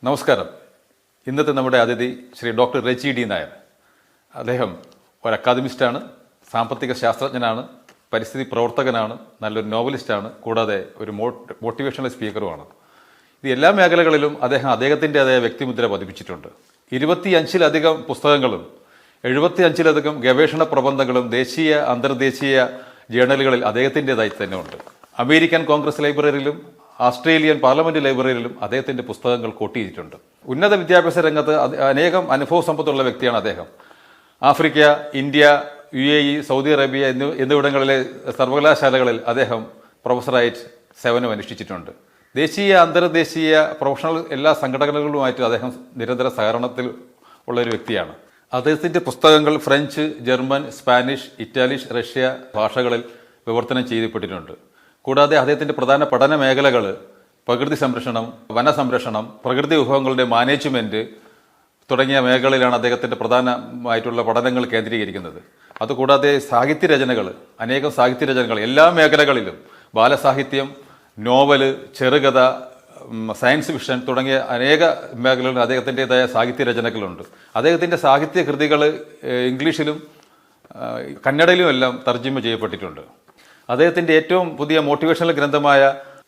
നമസ്കാരം. ഇന്നത്തെ നമ്മുടെ അതിഥി ശ്രീ ഡോക്ടർ റെജി ഡി നായർ. അദ്ദേഹം ഒരു അക്കാദമിസ്റ്റാണ്, സാമ്പത്തിക ശാസ്ത്രജ്ഞനാണ്, പരിസ്ഥിതി പ്രവർത്തകനാണ്, നല്ലൊരു നോവലിസ്റ്റാണ്, കൂടാതെ ഒരു മോട്ടിവേഷണൽ സ്പീക്കറുമാണ്. ഇത് എല്ലാ മേഖലകളിലും അദ്ദേഹത്തിൻ്റെതായ വ്യക്തിമുദ്ര പതിപ്പിച്ചിട്ടുണ്ട്. 25-ലധികം പുസ്തകങ്ങളും 75-ലധികം ഗവേഷണ പ്രബന്ധങ്ങളും ദേശീയ അന്തർദേശീയ ജേണലുകളിൽ അദ്ദേഹത്തിൻ്റെതായി തന്നെ ഉണ്ട്. അമേരിക്കൻ കോൺഗ്രസ് ലൈബ്രറിയിലും ഓസ്ട്രേലിയൻ പാർലമെന്റ് ലൈബ്രറിയിലും അദ്ദേഹത്തിന്റെ പുസ്തകങ്ങൾ കോട്ടിയിട്ടുണ്ട്. ഉന്നത വിദ്യാഭ്യാസ രംഗത്ത് അനേകം അനുഭവ സമ്പത്തുള്ള വ്യക്തിയാണ് അദ്ദേഹം. Africa, India, UAE, Saudi Arabia എന്നിവിടങ്ങളിലെ സർവകലാശാലകളിൽ അദ്ദേഹം പ്രൊഫസറായിട്ട് സേവനം അനുഷ്ഠിച്ചിട്ടുണ്ട്. ദേശീയ അന്തർദേശീയ പ്രൊഫഷണൽ എല്ലാ സംഘടനകളുമായിട്ട് അദ്ദേഹം നിരന്തര സഹകരണത്തിൽ ഉള്ള ഒരു വ്യക്തിയാണ്. അദ്ദേഹത്തിന്റെ പുസ്തകങ്ങൾ ഫ്രഞ്ച്, ജർമ്മൻ, സ്പാനിഷ്, ഇറ്റാലിഷ്, റഷ്യ ഭാഷകളിൽ വിവർത്തനം ചെയ്യപ്പെട്ടിട്ടുണ്ട്. കൂടാതെ അദ്ദേഹത്തിന്റെ പ്രധാന പഠന മേഖലകൾ പ്രകൃതി സംരക്ഷണം, വനസംരക്ഷണം, പ്രകൃതി വിഭവങ്ങളുടെ മാനേജ്മെന്റ് തുടങ്ങിയ മേഖലയിലാണ് അദ്ദേഹത്തിന്റെ പ്രധാനമായിട്ടുള്ള പഠനങ്ങൾ കേന്ദ്രീകരിക്കുന്നത്. അതുകൂടാതെ സാഹിത്യരചനകൾ, അനേകം സാഹിത്യരചനകൾ എല്ലാ മേഖലകളിലും, ബാലസാഹിത്യം, നോവല്, ചെറുകഥ, സയൻസ് ഫിക്ഷൻ തുടങ്ങിയ അനേക മേഖലകളിൽ അദ്ദേഹത്തിൻ്റെതായ സാഹിത്യരചനകളുണ്ട്. അദ്ദേഹത്തിന്റെ സാഹിത്യ കൃതികൾ ഇംഗ്ലീഷിലും കന്നഡയിലും എല്ലാം തർജ്ജിമ ചെയ്യപ്പെട്ടിട്ടുണ്ട്. അദ്ദേഹത്തിന്റെ ഏറ്റവും പുതിയ മോട്ടിവേഷണൽ ഗ്രന്ഥമായ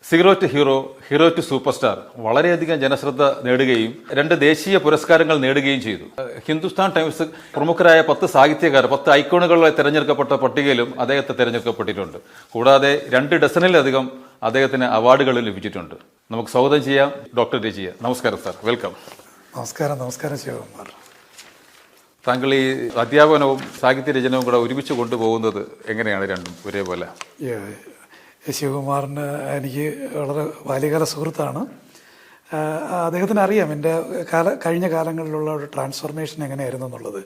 zero to hero, hero to superstar വളരെയധികം ജനശ്രദ്ധ നേടുകയും 2 ദേശീയ പുരസ്കാരങ്ങൾ നേടുകയും ചെയ്തു. ഹിന്ദുസ്ഥാൻ ടൈംസ് പ്രമുഖരായ 10 സാഹിത്യകാർ, 10 ഐക്കോണുകളിലെ തിരഞ്ഞെടുക്കപ്പെട്ട പട്ടികയിലും അദ്ദേഹത്തെ തിരഞ്ഞെടുക്കപ്പെട്ടിട്ടുണ്ട്. കൂടാതെ 2 ഡസനിലധികം അദ്ദേഹത്തിന് അവാർഡുകൾ ലഭിച്ചിട്ടുണ്ട്. നമുക്ക് സ്വാഗതം ചെയ്യാം ഡോക്ടർ രജിയെ. നമസ്കാരം സാർ, വെൽക്കം. നമസ്കാരം ശിവകുമാർ. താങ്കൾ ഈ അധ്യാപനവും സാഹിത്യരചനവും കൂടെ ഒരുമിച്ച് കൊണ്ടുപോകുന്നത് എങ്ങനെയാണ്? രണ്ടും ഒരേപോലെ? ശിവകുമാറിന് എനിക്ക് വളരെ ബാല്യകാല സുഹൃത്താണ്. അദ്ദേഹത്തിന് അറിയാം എൻ്റെ കഴിഞ്ഞ കാലങ്ങളിലുള്ള ഒരു ട്രാൻസ്ഫോർമേഷൻ എങ്ങനെയായിരുന്നു എന്നുള്ളത്.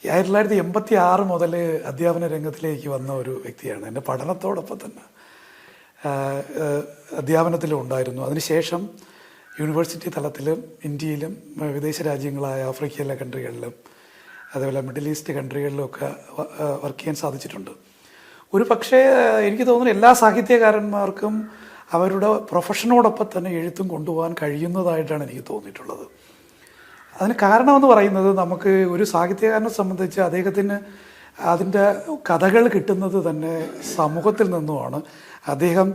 1986 മുതൽ അധ്യാപന രംഗത്തിലേക്ക് വന്ന ഒരു വ്യക്തിയാണ്. എൻ്റെ പഠനത്തോടൊപ്പം തന്നെ അധ്യാപനത്തിലും ഉണ്ടായിരുന്നു. അതിനുശേഷം യൂണിവേഴ്സിറ്റി തലത്തിലും ഇന്ത്യയിലും വിദേശ രാജ്യങ്ങളായ ആഫ്രിക്കയിലെ കൺട്രികളിലും അതേപോലെ മിഡിൽ ഈസ്റ്റ് കൺട്രികളിലുമൊക്കെ വർക്ക് ചെയ്യാൻ സാധിച്ചിട്ടുണ്ട്. ഒരു പക്ഷേ എനിക്ക് തോന്നുന്നു എല്ലാ സാഹിത്യകാരന്മാർക്കും അവരുടെ പ്രൊഫഷനോടൊപ്പം തന്നെ എഴുത്തും കൊണ്ടുപോകാൻ കഴിയുന്നതായിട്ടാണ് എനിക്ക് തോന്നിയിട്ടുള്ളത്. അതിന് കാരണമെന്ന് പറയുന്നത്, നമുക്ക് ഒരു സാഹിത്യകാരനെ സംബന്ധിച്ച് അദ്ദേഹത്തിന് അതിൻ്റെ കഥകൾ കിട്ടുന്നത് തന്നെ സമൂഹത്തിൽ നിന്നുമാണ്. അദ്ദേഹം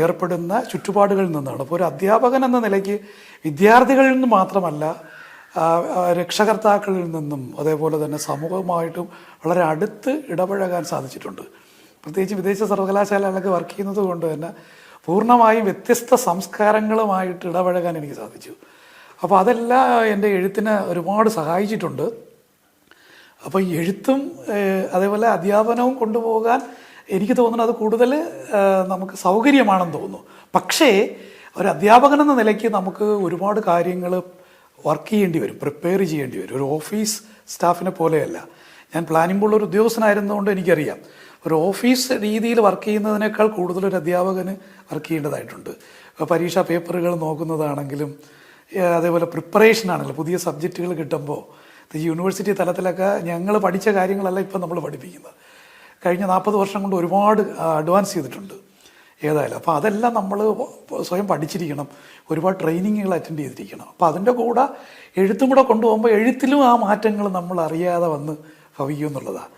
ഏർപ്പെടുന്ന ചുറ്റുപാടുകളിൽ നിന്നാണ്. അപ്പോൾ ഒരു അധ്യാപകൻ എന്ന നിലയ്ക്ക് വിദ്യാർത്ഥികളിൽ നിന്ന് മാത്രമല്ല, രക്ഷകർത്താക്കളിൽ നിന്നും അതേപോലെ തന്നെ സമൂഹവുമായിട്ടും വളരെ അടുത്ത് ഇടപഴകാൻ സാധിച്ചിട്ടുണ്ട്. പ്രത്യേകിച്ച് വിദേശ സർവകലാശാലകളൊക്കെ വർക്ക് ചെയ്യുന്നത് കൊണ്ട് തന്നെ പൂർണ്ണമായും വ്യത്യസ്ത സംസ്കാരങ്ങളുമായിട്ട് ഇടപഴകാൻ എനിക്ക് സാധിച്ചു. അപ്പോൾ അതെല്ലാം എൻ്റെ എഴുത്തിനെ ഒരുപാട് സഹായിച്ചിട്ടുണ്ട്. അപ്പോൾ ഈ എഴുത്തും അതേപോലെ അധ്യാപനവും കൊണ്ടുപോകാൻ എനിക്ക് തോന്നുന്നു അത് കൂടുതൽ നമുക്ക് സൗകര്യമാണെന്ന് തോന്നുന്നു. പക്ഷേ ഒരു അധ്യാപകൻ എന്ന നിലയ്ക്ക് നമുക്ക് ഒരുപാട് കാര്യങ്ങൾ വർക്ക് ചെയ്യേണ്ടി വരും, പ്രിപ്പയർ ചെയ്യേണ്ടി വരും. ഒരു ഓഫീസ് സ്റ്റാഫിനെ പോലെയല്ല. ഞാൻ പ്ലാനിംഗ് ബോർഡിൽ ഒരു ഉദ്യോഗസ്ഥനായിരുന്നതുകൊണ്ട് എനിക്കറിയാം, ഒരു ഓഫീസ് രീതിയിൽ വർക്ക് ചെയ്യുന്നതിനേക്കാൾ കൂടുതൽ ഒരു അധ്യാപകന് വർക്ക് ചെയ്യേണ്ടതായിട്ടുണ്ട്. പരീക്ഷാ പേപ്പറുകൾ നോക്കുന്നതാണെങ്കിലും അതേപോലെ പ്രിപ്പറേഷൻ ആണെങ്കിലും പുതിയ സബ്ജക്റ്റുകൾ കിട്ടുമ്പോൾ യൂണിവേഴ്സിറ്റി തലത്തിലൊക്കെ ഞങ്ങൾ പഠിച്ച കാര്യങ്ങളല്ല ഇപ്പം നമ്മൾ പഠിപ്പിക്കുന്നത്. കഴിഞ്ഞ 40 വർഷം കൊണ്ട് ഒരുപാട് അഡ്വാൻസ് ചെയ്തിട്ടുണ്ട് ഏതായാലും. അപ്പോൾ അതെല്ലാം നമ്മൾ സ്വയം പഠിച്ചിരിക്കണം, ഒരുപാട് ട്രെയിനിങ്ങുകൾ അറ്റൻഡ് ചെയ്തിരിക്കണം. അപ്പോൾ അതിൻ്റെ കൂടെ എഴുത്തും കൂടെ കൊണ്ടുപോകുമ്പോൾ എഴുത്തിലും ആ മാറ്റങ്ങൾ നമ്മൾ അറിയാതെ വന്ന് ഭവിക്കും എന്നുള്ളതാണ്.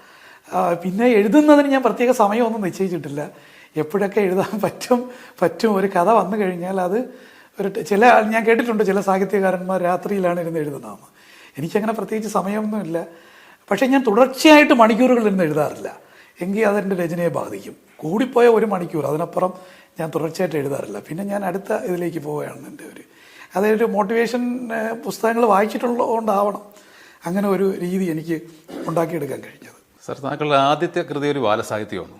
പിന്നെ എഴുതുന്നതിന് ഞാൻ പ്രത്യേക സമയമൊന്നും നിശ്ചയിച്ചിട്ടില്ല. എപ്പോഴൊക്കെ എഴുതാൻ പറ്റും ഒരു കഥ വന്നു കഴിഞ്ഞാൽ അത് ഞാൻ കേട്ടിട്ടുണ്ട് ചില സാഹിത്യകാരന്മാർ രാത്രിയിലാണ് ഇരുന്ന് എഴുതുന്നതെന്ന്. എനിക്കങ്ങനെ പ്രത്യേകിച്ച് സമയമൊന്നുമില്ല. പക്ഷേ ഞാൻ തുടർച്ചയായിട്ട് മണിക്കൂറുകൾ ഇരുന്ന് എഴുതാറില്ല. എങ്കിൽ അതെൻ്റെ രചനയെ ബാധിക്കും. കൂടിപ്പോയ 1 മണിക്കൂർ, അതിനപ്പുറം ഞാൻ തുടർച്ചയായിട്ട് എഴുതാറില്ല. പിന്നെ ഞാൻ അടുത്ത ഇതിലേക്ക് പോവുകയാണ്. എൻ്റെ അതായത് മോട്ടിവേഷൻ പുസ്തകങ്ങൾ വായിച്ചിട്ടുള്ളതുകൊണ്ടാവണം അങ്ങനെ ഒരു രീതി എനിക്ക് ഉണ്ടാക്കിയെടുക്കാൻ കഴിഞ്ഞത്. സർ, താങ്കളുടെ ആദ്യത്തെ കൃതി ഒരു ബാലസാഹിത്യമാണ്,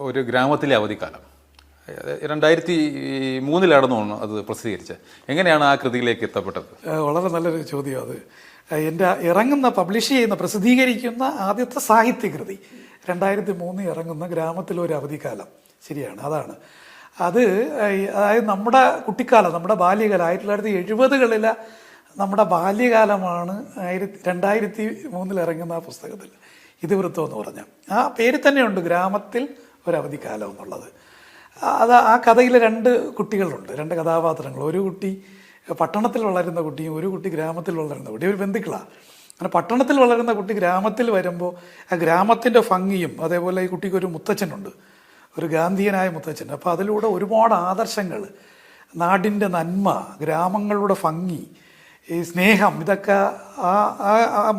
ഒരു ഗ്രാമത്തിലെ അവധിക്കാലം. 2003 അത് പ്രസിദ്ധീകരിച്ചത്. എങ്ങനെയാണ് ആ കൃതിയിലേക്ക് എത്തപ്പെട്ടത്? വളരെ നല്ലൊരു ചോദ്യം അത്. എൻ്റെ പ്രസിദ്ധീകരിക്കുന്ന ആദ്യത്തെ സാഹിത്യകൃതി 2003 ഇറങ്ങുന്ന ഗ്രാമത്തിലൊരു അവധിക്കാലം. ശരിയാണ്, അതാണ്. അതായത് നമ്മുടെ കുട്ടിക്കാലം, നമ്മുടെ ബാല്യകാലം, 1970കളിലെ നമ്മുടെ ബാല്യകാലമാണ് 2003 ഇറങ്ങുന്ന ആ പുസ്തകത്തിൽ ഇതിവൃത്തം എന്ന് പറഞ്ഞാൽ. ആ പേര് തന്നെയുണ്ട്, ഗ്രാമത്തിൽ ഒരവധിക്കാലം എന്നുള്ളത്. ആ കഥയിൽ 2 കുട്ടികളുണ്ട്, 2 കഥാപാത്രങ്ങൾ. ഒരു കുട്ടി പട്ടണത്തിൽ വളരുന്ന കുട്ടിയും ഒരു കുട്ടി ഗ്രാമത്തിൽ വളരുന്ന കുട്ടി ഒരു ബന്ധുക്കളാണ്. അങ്ങനെ പട്ടണത്തിൽ വളരുന്ന കുട്ടി ഗ്രാമത്തിൽ വരുമ്പോൾ ആ ഗ്രാമത്തിൻ്റെ ഭംഗിയും അതേപോലെ ഈ കുട്ടിക്ക് ഒരു മുത്തച്ഛനുണ്ട്, ഒരു ഗാന്ധിയനായ മുത്തച്ഛൻ. അപ്പോൾ അതിലൂടെ ഒരുപാട് ആദർശങ്ങൾ, നാടിൻ്റെ നന്മ, ഗ്രാമങ്ങളുടെ ഭംഗി, ഈ സ്നേഹം, ഇതൊക്കെ ആ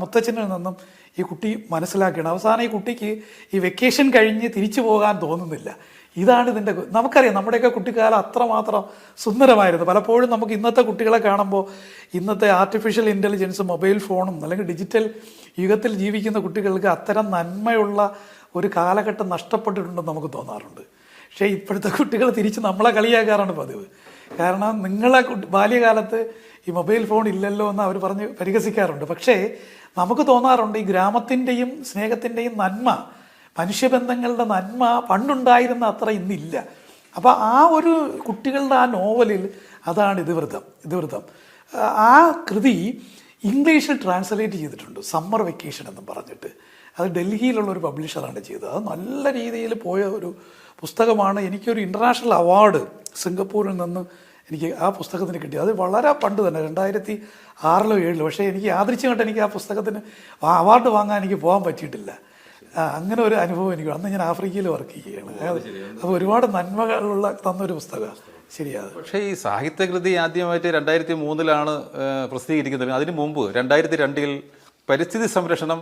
മുത്തച്ഛനിൽ നിന്നും ഈ കുട്ടി മനസ്സിലാക്കുകയാണ്. അവസാനം ഈ കുട്ടിക്ക് ഈ വെക്കേഷൻ കഴിഞ്ഞ് തിരിച്ചു പോകാൻ തോന്നുന്നില്ല. ഇതാണ് ഇതിൻ്റെ. നമുക്കറിയാം നമ്മുടെയൊക്കെ കുട്ടിക്കാലം അത്രമാത്രം സുന്ദരമായിരുന്നു. പലപ്പോഴും നമുക്ക് ഇന്നത്തെ കുട്ടികളെ കാണുമ്പോൾ ഇന്നത്തെ ആർട്ടിഫിഷ്യൽ ഇൻ്റലിജൻസും മൊബൈൽ ഫോണും അല്ലെങ്കിൽ ഡിജിറ്റൽ യുഗത്തിൽ ജീവിക്കുന്ന കുട്ടികൾക്ക് അത്തരം നന്മയുള്ള ഒരു കാലഘട്ടം നഷ്ടപ്പെട്ടിട്ടുണ്ടെന്ന് നമുക്ക് തോന്നാറുണ്ട്. പക്ഷേ ഇപ്പോഴത്തെ കുട്ടികൾ തിരിച്ച് നമ്മളെ കളിയാക്കാറാണ് പതിവ്. കാരണം നിങ്ങളെ ബാല്യകാലത്ത് ഈ മൊബൈൽ ഫോൺ ഇല്ലല്ലോ എന്ന് അവർ പറഞ്ഞ് പരിഹസിക്കാറുണ്ട്. പക്ഷേ നമുക്ക് തോന്നാറുണ്ട് ഈ ഗ്രാമത്തിൻ്റെയും സ്നേഹത്തിൻ്റെയും നന്മ, മനുഷ്യബന്ധങ്ങളുടെ നന്മ പണ്ടുണ്ടായിരുന്ന അത്ര ഇന്നില്ല. അപ്പോൾ ആ ഒരു കുട്ടികളുടെ ആ നോവലിൽ അതാണ് ഇതിവൃതം. ആ കൃതി ഇംഗ്ലീഷിൽ ട്രാൻസ്ലേറ്റ് ചെയ്തിട്ടുണ്ട്, സമ്മർ വെക്കേഷൻ എന്നും പറഞ്ഞിട്ട്. അത് ഡൽഹിയിലുള്ള ഒരു പബ്ലിഷറാണ് ചെയ്തത്. അത് നല്ല രീതിയിൽ പോയ ഒരു പുസ്തകമാണ്. എനിക്കൊരു ഇൻ്റർനാഷണൽ അവാർഡ് സിംഗപ്പൂരിൽ നിന്ന് എനിക്ക് ആ പുസ്തകത്തിന് കിട്ടി. അത് വളരെ പണ്ട് തന്നെ 2006-ലോ 2007-ലോ. പക്ഷേ എനിക്ക് യാദൃച്ഛികമായിട്ട് എനിക്ക് ആ പുസ്തകത്തിന് അവാർഡ് വാങ്ങാൻ എനിക്ക് പോകാൻ പറ്റിയിട്ടില്ല. അങ്ങനെ ഒരു അനുഭവം എനിക്ക്. അന്ന് ഞാൻ ആഫ്രിക്കയിൽ വർക്ക് ചെയ്യുകയാണ്. അപ്പോൾ ഒരുപാട് നന്മകളുള്ള തന്നൊരു പുസ്തകമാണ്. ശരിയാണ്. പക്ഷേ ഈ സാഹിത്യകൃതി ആദ്യമായിട്ട് 2003-ലാണ് പ്രസിദ്ധീകരിക്കുന്നത്. അതിനു മുമ്പ് 2002-ൽ പരിസ്ഥിതി സംരക്ഷണം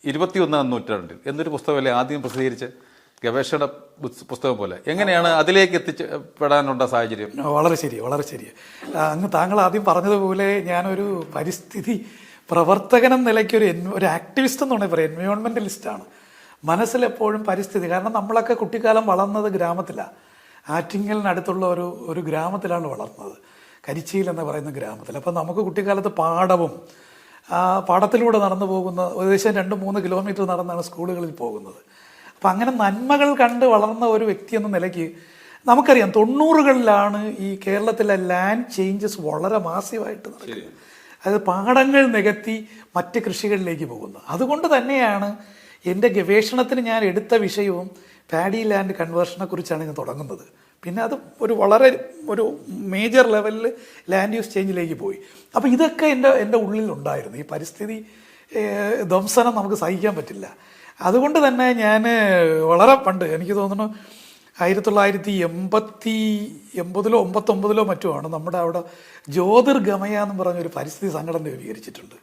21-ാം നൂറ്റാണ്ടിൽ എന്നൊരു പുസ്തകമല്ലേ ആദ്യം പ്രസിദ്ധീകരിച്ച്, ഗവേഷണ പുസ്തകം പോലെ. എങ്ങനെയാണ് അതിലേക്ക് എത്തിപ്പെടാനുള്ള സാഹചര്യം? വളരെ ശരി. അങ്ങ് താങ്കൾ ആദ്യം പറഞ്ഞതുപോലെ ഞാനൊരു പരിസ്ഥിതി പ്രവർത്തകൻ എന്ന നിലയ്ക്ക് ഒരു ആക്ടിവിസ്റ്റ് എന്ന് വേണമെങ്കിൽ പറയാം, എൻവയോൺമെൻ്റലിസ്റ്റാണ്. മനസ്സിലെപ്പോഴും പരിസ്ഥിതി. കാരണം നമ്മളൊക്കെ കുട്ടിക്കാലം വളർന്നത് ഗ്രാമത്തിലാണ്. ആറ്റിങ്ങലിനടുത്തുള്ള ഒരു ഗ്രാമത്തിലാണ് വളർന്നത്, കരിച്ചിയിൽ എന്ന് പറയുന്ന ഗ്രാമത്തിൽ. അപ്പം നമുക്ക് കുട്ടിക്കാലത്ത് പാടവും പാടത്തിലൂടെ നടന്നു പോകുന്ന ഏകദേശം 2-3 കിലോമീറ്റർ നടന്നാണ് സ്കൂളുകളിൽ പോകുന്നത്. അപ്പം അങ്ങനെ നന്മകൾ കണ്ട് വളർന്ന ഒരു വ്യക്തി എന്ന നിലയ്ക്ക് നമുക്കറിയാം 90-കളിലാണ് ഈ കേരളത്തിലെ ലാൻഡ് ചേഞ്ചസ് വളരെ മാസീവായിട്ട് നടക്കുന്നത്. അത് പാടങ്ങൾ നികത്തി മറ്റ് കൃഷികളിലേക്ക് പോകുന്നു. അതുകൊണ്ട് തന്നെയാണ് എൻ്റെ ഗവേഷണത്തിന് ഞാൻ എടുത്ത വിഷയവും പാഡി ലാൻഡ് കൺവേർഷനെ കുറിച്ചാണ് ഞാൻ തുടങ്ങുന്നത്. പിന്നെ അത് ഒരു മേജർ ലെവലിൽ ലാൻഡ് യൂസ് ചേഞ്ചിലേക്ക് പോയി. അപ്പോൾ ഇതൊക്കെ എൻ്റെ ഉള്ളിലുണ്ടായിരുന്നു. ഈ പരിസ്ഥിതി ധ്വംസനം നമുക്ക് സഹിക്കാൻ പറ്റില്ല. അതുകൊണ്ട് തന്നെ ഞാൻ വളരെ പണ്ട്, എനിക്ക് തോന്നുന്നു 1980-ലോ 89-ലോ മറ്റുമാണ് നമ്മുടെ അവിടെ ജ്യോതിർഗമയ എന്ന് പറഞ്ഞൊരു പരിസ്ഥിതി സംഘടന രൂപീകരിച്ചിട്ടുണ്ട്.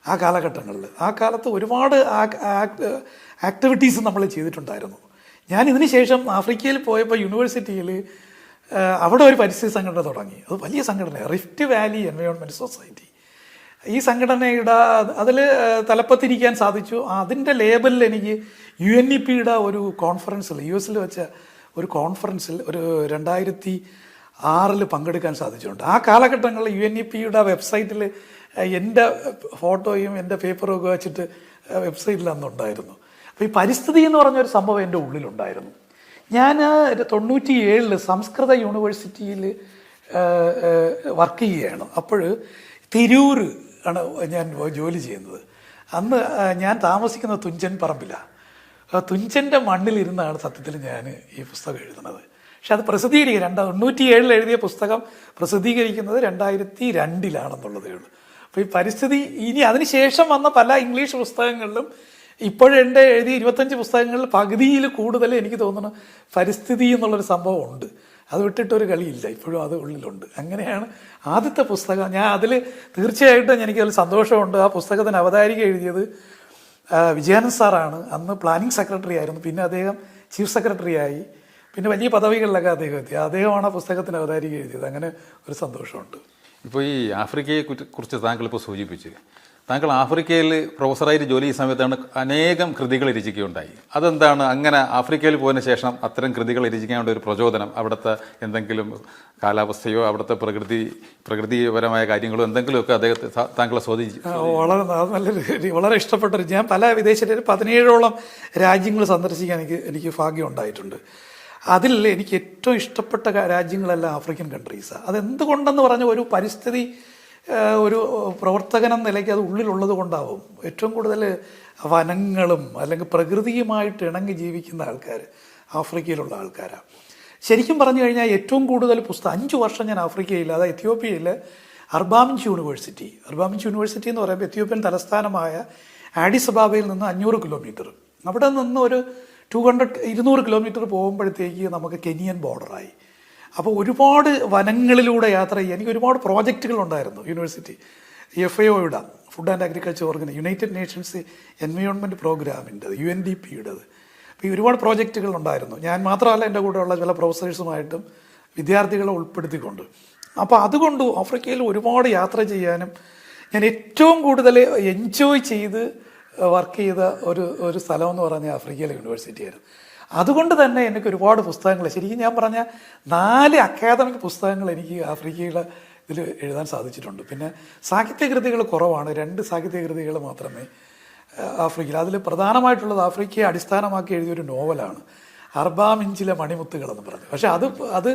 ആ കാലഘട്ടങ്ങളിൽ ആ കാലത്ത് ഒരുപാട് ആക്ടിവിറ്റീസ് നമ്മൾ ചെയ്തിട്ടുണ്ടായിരുന്നു. ഞാൻ ഇതിന് ശേഷം ആഫ്രിക്കയിൽ പോയപ്പോൾ യൂണിവേഴ്സിറ്റിയിൽ അവിടെ ഒരു പരിസ്ഥിതി സംഘടന തുടങ്ങി. അത് വലിയ സംഘടനയാണ്, റിഫ്റ്റ് വാലി എൻവയോൺമെൻറ്റ് സൊസൈറ്റി. ഈ സംഘടനയുടെ അതിൽ തലപ്പത്തിരിക്കാൻ സാധിച്ചു. അതിൻ്റെ ലേബലിൽ എനിക്ക് UNEP-യുടെ ഒരു കോൺഫറൻസിൽ, US-ൽ വെച്ച ഒരു കോൺഫറൻസിൽ ഒരു 2006-ൽ പങ്കെടുക്കാൻ സാധിച്ചിട്ടുണ്ട്. ആ കാലഘട്ടങ്ങളിൽ UNEP-യുടെ വെബ്സൈറ്റിൽ എൻ്റെ ഫോട്ടോയും എൻ്റെ പേപ്പറും ഒക്കെ വെച്ചിട്ട് വെബ്സൈറ്റിൽ അന്നുണ്ടായിരുന്നു. അപ്പോൾ ഈ പരിസ്ഥിതി എന്ന് പറഞ്ഞൊരു സംഭവം എൻ്റെ ഉള്ളിലുണ്ടായിരുന്നു. ഞാൻ 97-ൽ സംസ്കൃത യൂണിവേഴ്സിറ്റിയിൽ വർക്ക് ചെയ്യുകയാണ്. അപ്പോൾ തിരൂർ ആണ് ഞാൻ ജോലി ചെയ്യുന്നത്. അന്ന് ഞാൻ താമസിക്കുന്നത് തുഞ്ചൻ പറമ്പിലാണ്. തുഞ്ചൻ്റെ മണ്ണിലിരുന്നാണ് സത്യത്തിൽ ഞാൻ ഈ പുസ്തകം എഴുതുന്നത്. പക്ഷെ അത് പ്രസിദ്ധീകരിക്കുക 97-ൽ എഴുതിയ പുസ്തകം പ്രസിദ്ധീകരിക്കുന്നത് 2002-ലാണെന്നുള്ളതേ ഉള്ളൂ. അപ്പോൾ ഈ പരിസ്ഥിതി ഇനി അതിനുശേഷം വന്ന പല ഇംഗ്ലീഷ് പുസ്തകങ്ങളിലും ഇപ്പോഴെൻ്റെ എഴുതിയ 25 പുസ്തകങ്ങളിൽ പകുതിയിൽ കൂടുതൽ എനിക്ക് തോന്നുന്നു പരിസ്ഥിതി എന്നുള്ളൊരു സംഭവം ഉണ്ട്. അത് വിട്ടിട്ടൊരു കളിയില്ല, ഇപ്പോഴും അത് ഉള്ളിലുണ്ട്. അങ്ങനെയാണ് ആദ്യത്തെ പുസ്തകം. ഞാൻ അതിൽ തീർച്ചയായിട്ടും എനിക്കതിൽ സന്തോഷമുണ്ട്. ആ പുസ്തകത്തിന് അവതാരിക എഴുതിയത് വിജയാനന്ദ് സാറാണ്. അന്ന് പ്ലാനിംഗ് സെക്രട്ടറി ആയിരുന്നു. പിന്നെ അദ്ദേഹം ചീഫ് സെക്രട്ടറി ആയി. പിന്നെ വലിയ പദവികളിലൊക്കെ അദ്ദേഹം എത്തി. അദ്ദേഹമാണ് ആ പുസ്തകത്തിന് അവതാരിക എഴുതിയത്. അങ്ങനെ ഒരു സന്തോഷമുണ്ട്. ഇപ്പോൾ ഈ ആഫ്രിക്കയെ കുറിച്ച് താങ്കൾ ഇപ്പോൾ സൂചിപ്പിച്ച്, താങ്കൾ ആഫ്രിക്കയിൽ പ്രൊഫസറായിട്ട് ജോലി ചെയ്യുന്ന സമയത്താണ് അനേകം കൃതികൾ രചിക്കുകയുണ്ടായി. അതെന്താണ് അങ്ങനെ ആഫ്രിക്കയിൽ പോയതിനു ശേഷം അത്തരം കൃതികൾ രചിക്കാനുള്ള ഒരു പ്രചോദനം? അവിടുത്തെ എന്തെങ്കിലും കാലാവസ്ഥയോ അവിടുത്തെ പ്രകൃതിപരമായ കാര്യങ്ങളോ എന്തെങ്കിലുമൊക്കെ അദ്ദേഹത്തെ താങ്കളെ സ്വാധീനിച്ചു? വളരെ നല്ലൊരു, വളരെ ഇഷ്ടപ്പെട്ടൊരു. ഞാൻ പല വിദേശ 17ഓളം രാജ്യങ്ങൾ സന്ദർശിക്കാൻ എനിക്ക് ഭാഗ്യം ഉണ്ടായിട്ടുണ്ട്. അതിൽ എനിക്ക് ഏറ്റവും ഇഷ്ടപ്പെട്ട രാജ്യങ്ങളെല്ലാം ആഫ്രിക്കൻ കൺട്രീസാണ്. അതെന്തുകൊണ്ടെന്ന് പറഞ്ഞ ഒരു പരിസ്ഥിതി ഒരു പ്രവർത്തകനെന്ന നിലയ്ക്ക് അത് ഉള്ളിലുള്ളത് കൊണ്ടാവും. ഏറ്റവും കൂടുതൽ വനങ്ങളും അല്ലെങ്കിൽ പ്രകൃതിയുമായിട്ട് ഇണങ്ങി ജീവിക്കുന്ന ആൾക്കാർ ആഫ്രിക്കയിലുള്ള ആൾക്കാരാണ്. ശരിക്കും പറഞ്ഞു കഴിഞ്ഞാൽ ഏറ്റവും കൂടുതൽ 5 വർഷം ഞാൻ ആഫ്രിക്കയിൽ, അതായത് എത്യോപ്യയിൽ അർബാമിൻസ് യൂണിവേഴ്സിറ്റി എന്ന് പറയുമ്പോൾ എത്യോപ്യൻ തലസ്ഥാനമായ ആഡിസ് അബാബയിൽ നിന്ന് 500 കിലോമീറ്റർ, അവിടെ നിന്ന് ഒരു 200 കിലോമീറ്റർ പോകുമ്പോഴത്തേക്ക് നമുക്ക് കെനിയൻ ബോർഡറായി. അപ്പോൾ ഒരുപാട് വനങ്ങളിലൂടെ യാത്ര ചെയ്യാൻ എനിക്ക് ഒരുപാട് പ്രോജക്റ്റുകൾ ഉണ്ടായിരുന്നു. യൂണിവേഴ്സിറ്റി FAOയുടെ food and agriculture United Nations environment പ്രോഗ്രാമിൻ്റെത്, UNDP-യുടേത്. അപ്പോൾ ഈ ഒരുപാട് പ്രോജക്റ്റുകൾ ഉണ്ടായിരുന്നു. ഞാൻ മാത്രമല്ല, എൻ്റെ കൂടെയുള്ള ചില പ്രൊഫസേഴ്സുമായിട്ടും വിദ്യാർത്ഥികളെ ഉൾപ്പെടുത്തിക്കൊണ്ട്. അപ്പോൾ അതുകൊണ്ട് ആഫ്രിക്കയിൽ ഒരുപാട് യാത്ര ചെയ്യാനും ഞാൻ ഏറ്റവും കൂടുതൽ എൻജോയ് ചെയ്ത് വർക്ക് ചെയ്ത ഒരു സ്ഥലം എന്ന് പറഞ്ഞാൽ ആഫ്രിക്കയിലെ യൂണിവേഴ്സിറ്റിയായിരുന്നു. അതുകൊണ്ട് തന്നെ എനിക്ക് ഒരുപാട് പുസ്തകങ്ങൾ, ശരിക്കും ഞാൻ പറഞ്ഞ 4 അക്കാദമിക് പുസ്തകങ്ങൾ എനിക്ക് ആഫ്രിക്കയുടെ ഇതിൽ എഴുതാൻ സാധിച്ചിട്ടുണ്ട്. പിന്നെ സാഹിത്യകൃതികൾ കുറവാണ്, 2 സാഹിത്യകൃതികൾ മാത്രമേ ആഫ്രിക്കയിൽ. അതിൽ പ്രധാനമായിട്ടുള്ളത് ആഫ്രിക്കയെ അടിസ്ഥാനമാക്കി എഴുതിയൊരു നോവലാണ് അർബാമിഞ്ചിലെ മണിമുത്തുകൾ എന്ന് പറഞ്ഞു. പക്ഷെ അത്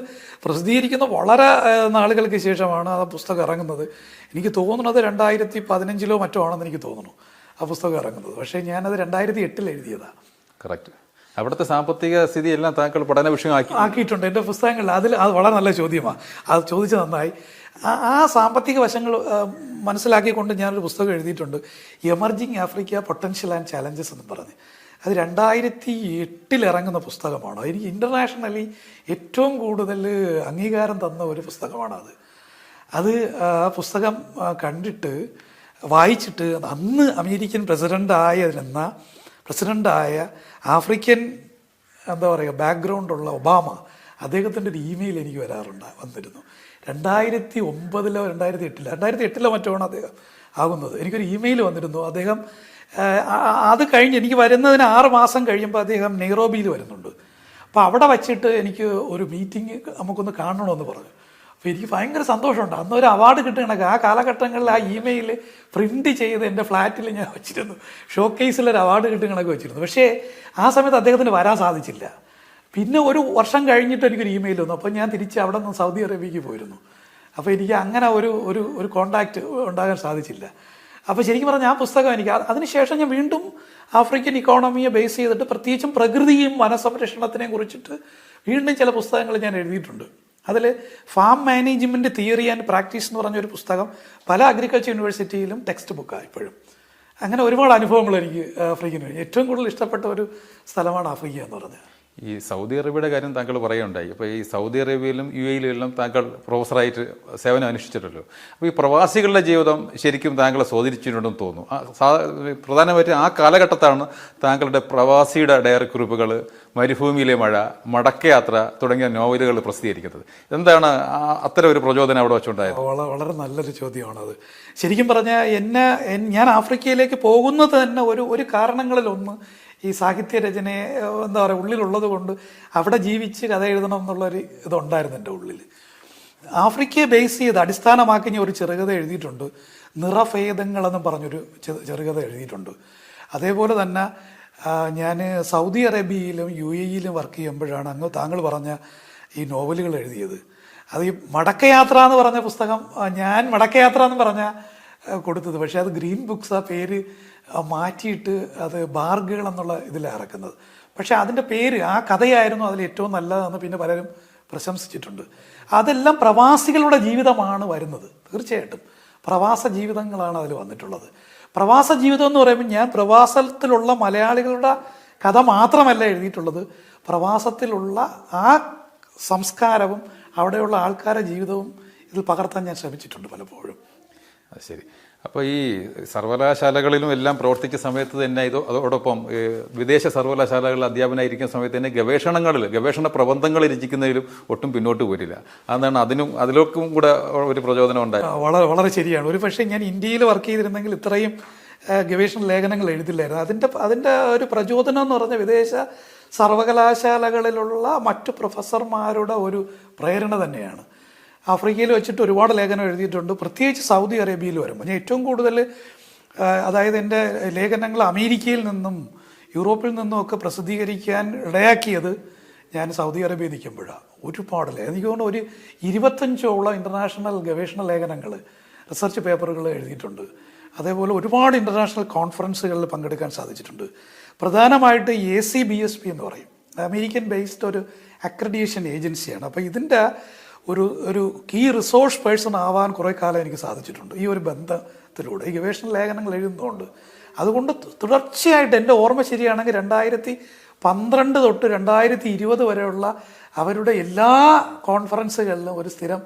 പ്രസിദ്ധീകരിക്കുന്ന വളരെ നാളുകൾക്ക് ശേഷമാണ് ആ പുസ്തകം ഇറങ്ങുന്നത്. എനിക്ക് തോന്നുന്നത് 2015 മറ്റോ ആണെന്ന് എനിക്ക് തോന്നുന്നു ആ പുസ്തകം ഇറങ്ങുന്നത്. പക്ഷേ ഞാനത് 2008 എഴുതിയതാണ്. കറക്റ്റ്. അവിടുത്തെ സാമ്പത്തിക സ്ഥിതി എല്ലാം താങ്കൾ പഠന ആക്കിയിട്ടുണ്ട് എൻ്റെ പുസ്തകങ്ങളിൽ. അത് വളരെ നല്ല ചോദ്യമാണ്, അത് ചോദിച്ചത് നന്നായി. ആ സാമ്പത്തിക വശങ്ങൾ മനസ്സിലാക്കിക്കൊണ്ട് ഞാനൊരു പുസ്തകം എഴുതിയിട്ടുണ്ട്, emerging Africa potential and challenges എന്ന് പറഞ്ഞ്. അത് 2008 ഇറങ്ങുന്ന പുസ്തകമാണ്. എനിക്ക് ഇൻ്റർനാഷണലി ഏറ്റവും കൂടുതൽ അംഗീകാരം തന്ന ഒരു പുസ്തകമാണ് അത്. ആ പുസ്തകം കണ്ടിട്ട് വായിച്ചിട്ട് അന്ന് അമേരിക്കൻ പ്രസിഡൻ്റായ ആഫ്രിക്കൻ ബാക്ക്ഗ്രൗണ്ടുള്ള ഒബാമ, അദ്ദേഹത്തിൻ്റെ ഒരു ഇമെയിൽ എനിക്ക് വന്നിരുന്നു. 2009 2008 മറ്റോണ് അദ്ദേഹം ആകുന്നത്. എനിക്കൊരു ഇമെയിൽ വന്നിരുന്നു. അദ്ദേഹം അത് കഴിഞ്ഞ് എനിക്ക് വരുന്നതിന് 6 മാസം കഴിയുമ്പോൾ അദ്ദേഹം നെയ്റോബിയിൽ വരുന്നുണ്ട്. അപ്പോൾ അവിടെ വച്ചിട്ട് എനിക്ക് ഒരു മീറ്റിംഗ് നമുക്കൊന്ന് കാണണമെന്ന് പറഞ്ഞു. അപ്പോൾ എനിക്ക് ഭയങ്കര സന്തോഷമുണ്ട്. അന്ന് ഒരു അവാർഡ് കിട്ടുകണക്ക് ആ കാലഘട്ടങ്ങളിൽ ആ ഇമെയിൽ പ്രിന്റ് ചെയ്ത് എൻ്റെ ഫ്ലാറ്റിൽ ഞാൻ വെച്ചിരുന്നു. ഷോക്കേസിലൊരു അവാർഡ് കിട്ടുകണക്ക് വെച്ചിരുന്നു. പക്ഷേ ആ സമയത്ത് അദ്ദേഹത്തിന് വരാൻ സാധിച്ചില്ല. പിന്നെ ഒരു വർഷം കഴിഞ്ഞിട്ട് എനിക്കൊരു ഇമെയിൽ വന്നു. അപ്പോൾ ഞാൻ തിരിച്ച് അവിടെ നിന്ന് സൗദി അറേബ്യയ്ക്ക് പോയിരുന്നു. അപ്പോൾ എനിക്ക് അങ്ങനെ ഒരു കോണ്ടാക്റ്റ് ഉണ്ടാകാൻ സാധിച്ചില്ല. അപ്പോൾ ശരിക്കും പറഞ്ഞാൽ ആ പുസ്തകം എനിക്ക് അതിനുശേഷം ഞാൻ വീണ്ടും ആഫ്രിക്കൻ ഇക്കോണമിയെ ബേസ് ചെയ്തിട്ട് പ്രത്യേകിച്ചും പ്രകൃതിയും വനസംരക്ഷണത്തിനെയും കുറിച്ചിട്ട് വീണ്ടും ചില പുസ്തകങ്ങൾ ഞാൻ എഴുതിയിട്ടുണ്ട്. അതിൽ farm management theory and practice എന്ന് പറഞ്ഞൊരു പുസ്തകം പല അഗ്രികൾച്ചർ യൂണിവേഴ്സിറ്റിയിലും ടെക്സ്റ്റ് ബുക്കാണ് ഇപ്പോഴും. അങ്ങനെ ഒരുപാട് അനുഭവങ്ങൾ എനിക്ക് ആഫ്രിക്കൻ ഏറ്റവും കൂടുതൽ ഇഷ്ടപ്പെട്ട ഒരു സ്ഥലമാണ് ആഫ്രിക്ക എന്ന് പറഞ്ഞത്. ഈ സൗദി അറേബ്യയുടെ കാര്യം താങ്കൾ പറയുകയുണ്ടായി. അപ്പോൾ ഈ സൗദി അറേബ്യയിലും UAE എല്ലാം താങ്കൾ പ്രൊഫസറായിട്ട് സേവനം അനുഷ്ഠിച്ചിട്ടല്ലോ. അപ്പോൾ ഈ പ്രവാസികളുടെ ജീവിതം ശരിക്കും താങ്കളെ സ്വാധീനിച്ചിട്ടുണ്ടെന്ന് തോന്നുന്നു. പ്രധാനമായിട്ടും ആ കാലഘട്ടത്താണ് താങ്കളുടെ പ്രവാസിയുടെ ഡയറി കുറിപ്പുകൾ, മരുഭൂമിയിലെ മഴ, മടക്കയാത്ര തുടങ്ങിയ നോവലുകൾ പ്രസിദ്ധീകരിക്കുന്നത്. എന്താണ് അത്തരം ഒരു പ്രചോദനം അവിടെ വെച്ചുണ്ടായത്? വളരെ നല്ലൊരു ചോദ്യമാണത്. ശരിക്കും പറഞ്ഞാൽ ഞാൻ ആഫ്രിക്കയിലേക്ക് പോകുന്നത് തന്നെ ഒരു കാരണങ്ങളിലൊന്ന് ഈ സാഹിത്യരചനയെ ഉള്ളിലുള്ളത് കൊണ്ട് അവിടെ ജീവിച്ച് കഥ എഴുതണം എന്നുള്ളൊരു ഇതുണ്ടായിരുന്നു എൻ്റെ ഉള്ളിൽ. ആഫ്രിക്കയെ ബേസ് ചെയ്ത് അടിസ്ഥാനമാക്കി ഞാൻ ഒരു ചെറുകഥ എഴുതിയിട്ടുണ്ട്, നിറഭേദങ്ങളെന്ന് പറഞ്ഞൊരു ചെറുകഥ എഴുതിയിട്ടുണ്ട്. അതേപോലെ തന്നെ ഞാൻ സൗദി അറേബ്യയിലും UAE-യിലും വർക്ക് ചെയ്യുമ്പോഴാണ് താങ്കൾ പറഞ്ഞ ഈ നോവലുകൾ എഴുതിയത്. അത് ഈ മടക്കയാത്ര എന്ന് പറഞ്ഞ പുസ്തകം ഞാൻ മടക്കയാത്ര എന്ന് പറഞ്ഞ കൊടുത്തത്. പക്ഷേ അത് ഗ്രീൻ ബുക്സ് ആ പേര് മാറ്റിയിട്ട് അത് ബാർഗുകൾ എന്നുള്ള ഇതിലാണ് ഇറക്കുന്നത്. പക്ഷെ അതിൻ്റെ പേര് ആ കഥയായിരുന്നു അതിൽ ഏറ്റവും നല്ലതെന്ന് പിന്നെ പലരും പ്രശംസിച്ചിട്ടുണ്ട്. അതെല്ലാം പ്രവാസികളുടെ ജീവിതമാണ് വരുന്നത്. തീർച്ചയായിട്ടും പ്രവാസ ജീവിതങ്ങളാണ് അതിൽ വന്നിട്ടുള്ളത്. പ്രവാസ ജീവിതം എന്ന് പറയുമ്പോൾ ഞാൻ പ്രവാസത്തിലുള്ള മലയാളികളുടെ കഥ മാത്രമല്ല എഴുതിയിട്ടുള്ളത്, പ്രവാസത്തിലുള്ള ആ സംസ്കാരവും അവിടെയുള്ള ആൾക്കാരുടെ ജീവിതവും ഇതിൽ പകർത്താൻ ഞാൻ ശ്രമിച്ചിട്ടുണ്ട് പലപ്പോഴും. ശരി. അപ്പോൾ ഈ സർവകലാശാലകളിലും എല്ലാം പ്രവർത്തിച്ച സമയത്ത് തന്നെ അതോടൊപ്പം വിദേശ സർവകലാശാലകളിൽ അധ്യാപനമായിരിക്കുന്ന സമയത്ത് തന്നെ ഗവേഷണ പ്രബന്ധങ്ങൾ രചിക്കുന്നതിലും ഒട്ടും പിന്നോട്ട് പോരില്ല. അതാണ് അതിലൊക്കെ കൂടെ ഒരു പ്രചോദനം ഉണ്ടായി. വളരെ ശരിയാണ്. ഒരു പക്ഷേ ഞാൻ ഇന്ത്യയിൽ വർക്ക് ചെയ്തിരുന്നെങ്കിൽ ഇത്രയും ഗവേഷണ ലേഖനങ്ങൾ എഴുതില്ലായിരുന്നു. അതിൻ്റെ ഒരു പ്രചോദനം എന്ന് പറഞ്ഞാൽ വിദേശ സർവകലാശാലകളിലുള്ള മറ്റു പ്രൊഫസർമാരുടെ ഒരു പ്രേരണ തന്നെയാണ്. ആഫ്രിക്കയിൽ വെച്ചിട്ട് ഒരുപാട് ലേഖനം എഴുതിയിട്ടുണ്ട്, പ്രത്യേകിച്ച് സൗദി അറേബ്യയിൽ വരുമ്പോൾ. ഞാൻ ഏറ്റവും കൂടുതൽ അതായത് എൻ്റെ ലേഖനങ്ങൾ അമേരിക്കയിൽ നിന്നും യൂറോപ്പിൽ നിന്നും ഒക്കെ പ്രസിദ്ധീകരിക്കാൻ ഇടയാക്കിയത് ഞാൻ സൗദി അറേബ്യയിൽ നിൽക്കുമ്പോഴാണ്. ഒരുപാട് എനിക്ക് തോന്നുന്നു ഒരു 25ഓളം ഇൻ്റർനാഷണൽ ഗവേഷണ ലേഖനങ്ങൾ, റിസർച്ച് പേപ്പറുകൾ എഴുതിയിട്ടുണ്ട്. അതേപോലെ ഒരുപാട് ഇൻ്റർനാഷണൽ കോൺഫറൻസുകളിൽ പങ്കെടുക്കാൻ സാധിച്ചിട്ടുണ്ട്. പ്രധാനമായിട്ട് ACBSP എന്ന് പറയും, അമേരിക്കൻ ബേസ്ഡ് ഒരു അക്രഡിറ്റേഷൻ ഏജൻസിയാണ്. അപ്പോൾ ഇതിൻ്റെ ഒരു ഒരു കീ റിസോഴ്സ് പേഴ്സൺ ആവാൻ കുറേ കാലം എനിക്ക് സാധിച്ചിട്ടുണ്ട് ഈ ഒരു ബന്ധത്തിലൂടെ, ഈ ഗവേഷണ ലേഖനങ്ങൾ എഴുതുന്നതുകൊണ്ട്. അതുകൊണ്ട് തുടർച്ചയായിട്ട് എൻ്റെ ഓർമ്മ ശരിയാണെങ്കിൽ 2012 തൊട്ട് 2020 വരെയുള്ള അവരുടെ എല്ലാ കോൺഫറൻസുകളിലും ഒരു സ്ഥിരം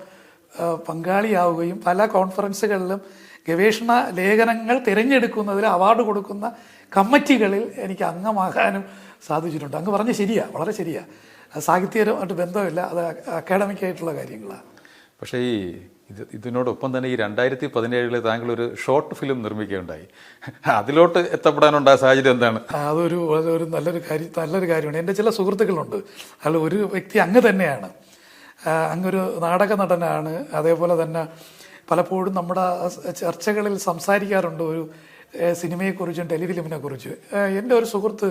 പങ്കാളിയാവുകയും പല കോൺഫറൻസുകളിലും ഗവേഷണ ലേഖനങ്ങൾ തിരഞ്ഞെടുക്കുന്നതിൽ അവാർഡ് കൊടുക്കുന്ന കമ്മിറ്റികളിൽ എനിക്ക് അംഗമാകാനും സാധിച്ചിട്ടുണ്ട്. അങ്ങ് പറഞ്ഞ ശരിയാ, വളരെ ശരിയാ. സാഹിത്യമായിട്ട് ബന്ധമില്ല, അത് അക്കാഡമിക്കായിട്ടുള്ള കാര്യങ്ങളാണ്. പക്ഷേ ഇതിനോടൊപ്പം തന്നെ ഈ 2017 താങ്കൾ ഒരു ഷോർട്ട് ഫിലിം നിർമ്മിക്കുകയുണ്ടായി. അതിലോട്ട് എത്തപ്പെടാനുണ്ടായ സാഹചര്യം എന്താണ്? അതൊരു നല്ലൊരു കാര്യമാണ്. എൻ്റെ ചില സുഹൃത്തുക്കളുണ്ട്, അതിൽ ഒരു വ്യക്തി അങ്ങ് തന്നെയാണ്. അങ്ങൊരു നാടക നടനാണ്. അതേപോലെ തന്നെ പലപ്പോഴും നമ്മുടെ ചർച്ചകളിൽ സംസാരിക്കാറുണ്ട് ഒരു സിനിമയെക്കുറിച്ചും ടെലിഫിലിമിനെ കുറിച്ച്. എൻ്റെ ഒരു സുഹൃത്ത്